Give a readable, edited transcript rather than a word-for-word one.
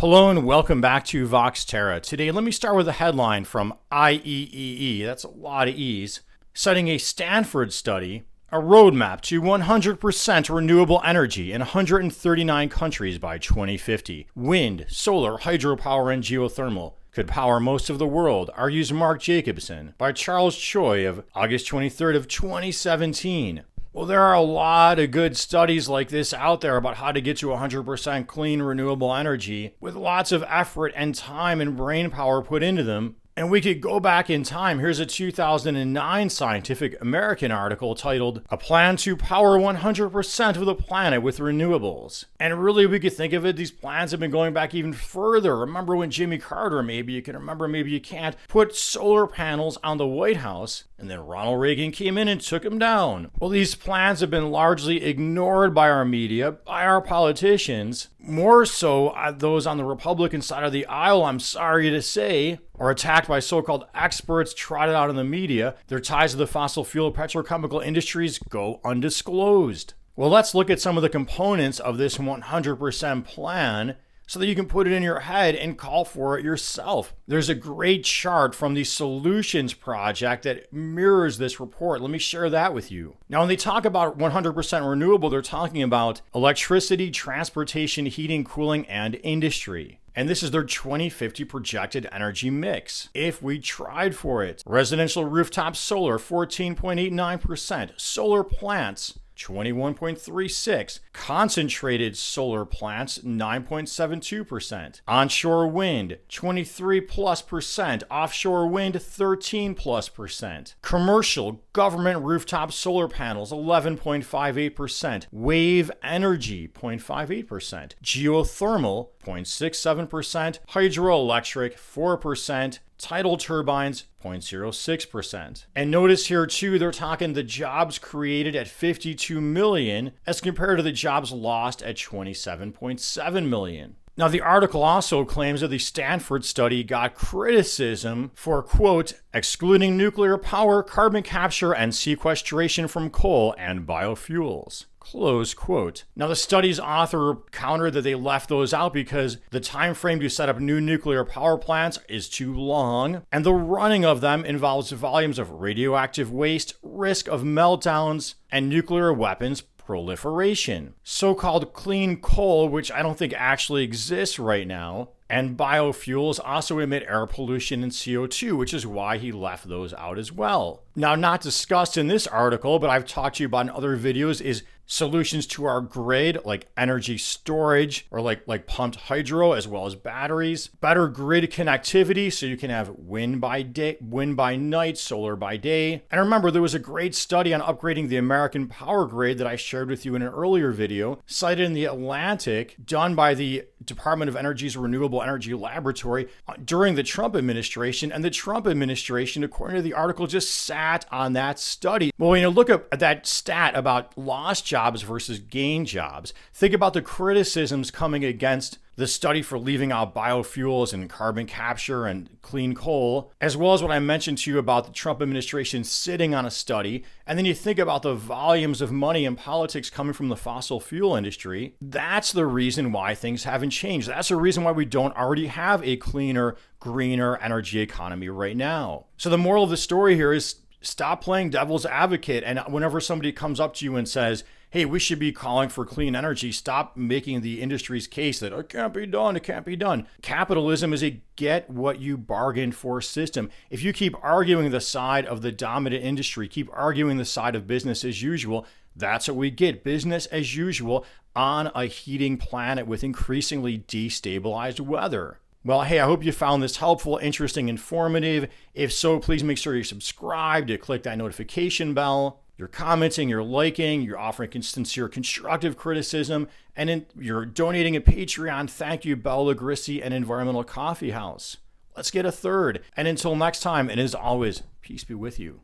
Hello and welcome back to Vox Terra. Today, let me start with a headline from IEEE, that's a lot of E's, citing a Stanford study, a roadmap to 100% renewable energy in 139 countries by 2050. Wind, solar, hydropower, and geothermal could power most of the world, argues Mark Jacobson, by Charles Choi of August 23rd of 2017. Well, there are a lot of good studies like this out there about how to get to 100% clean renewable energy with lots of effort and time and brain power put into them. And we could go back in time. Here's a 2009 Scientific American article titled, "A Plan to Power 100% of the Planet with Renewables." And really, we could think of it, these plans have been going back even further. Remember when Jimmy Carter, maybe you can remember, maybe you can't, put solar panels on the White House, and then Ronald Reagan came in and took them down. Well, these plans have been largely ignored by our media, by our politicians, more so those on the Republican side of the aisle, I'm sorry to say, or attacked by so-called experts trotted out in the media. Their ties to the fossil fuel petrochemical industries go undisclosed. Well, let's look at some of the components of this 100% plan so that you can put it in your head and call for it yourself. There's a great chart from the Solutions Project that mirrors this report. Let me share that with you. Now, when they talk about 100% renewable, they're talking about electricity, transportation, heating, cooling, and industry. And this is their 2050 projected energy mix. If we tried for it, residential rooftop solar, 14.89%, solar plants, 21.36%, concentrated solar plants, 9.72%, onshore wind, 23+%, offshore wind, 13+%, commercial government rooftop solar panels, 11.58%, wave energy, 0.58%, geothermal, 0.67%, hydroelectric, 4%, tidal turbines, 0.06%. And notice here too, they're talking the jobs created at 52 million as compared to the jobs lost at 27.7 million. Now, the article also claims that the Stanford study got criticism for, quote, excluding nuclear power, carbon capture, and sequestration from coal and biofuels. Close quote. Now, the study's author countered that they left those out because the time frame to set up new nuclear power plants is too long, and the running of them involves volumes of radioactive waste, risk of meltdowns, and nuclear weapons proliferation. So-called clean coal, which I don't think actually exists right now, and biofuels also emit air pollution and CO2, which is why he left those out as well. Now, not discussed in this article, but I've talked to you about in other videos, is solutions to our grid, like energy storage or like pumped hydro, as well as batteries, better grid connectivity so you can have wind by day, wind by night, solar by day. And remember, there was a great study on upgrading the American power grid that I shared with you in an earlier video, cited in the Atlantic, done by the Department of Energy's Renewable Energy Laboratory during the Trump administration. And the Trump administration, according to the article, just sat on that study. Well, when you look at that stat about lost jobs versus gain jobs, think about the criticisms coming against the study for leaving out biofuels and carbon capture and clean coal, as well as what I mentioned to you about the Trump administration sitting on a study. And then you think about the volumes of money and politics coming from the fossil fuel industry. That's the reason why things haven't changed. That's the reason why we don't already have a cleaner, greener energy economy right now. So the moral of the story here is stop playing devil's advocate. And whenever somebody comes up to you and says, hey, we should be calling for clean energy, stop making the industry's case that it can't be done, it can't be done. Capitalism is a get what you bargained for system. If you keep arguing the side of the dominant industry, keep arguing the side of business as usual, that's what we get. Business as usual on a heating planet with increasingly destabilized weather. Well, hey, I hope you found this helpful, interesting, informative. If so, please make sure you're subscribed, you click that notification bell. You're commenting, you're liking, you're offering sincere constructive criticism, and you're donating at Patreon. Thank you, Bella Grissi and Environmental Coffee House. Let's get a third. And until next time, and as always, peace be with you.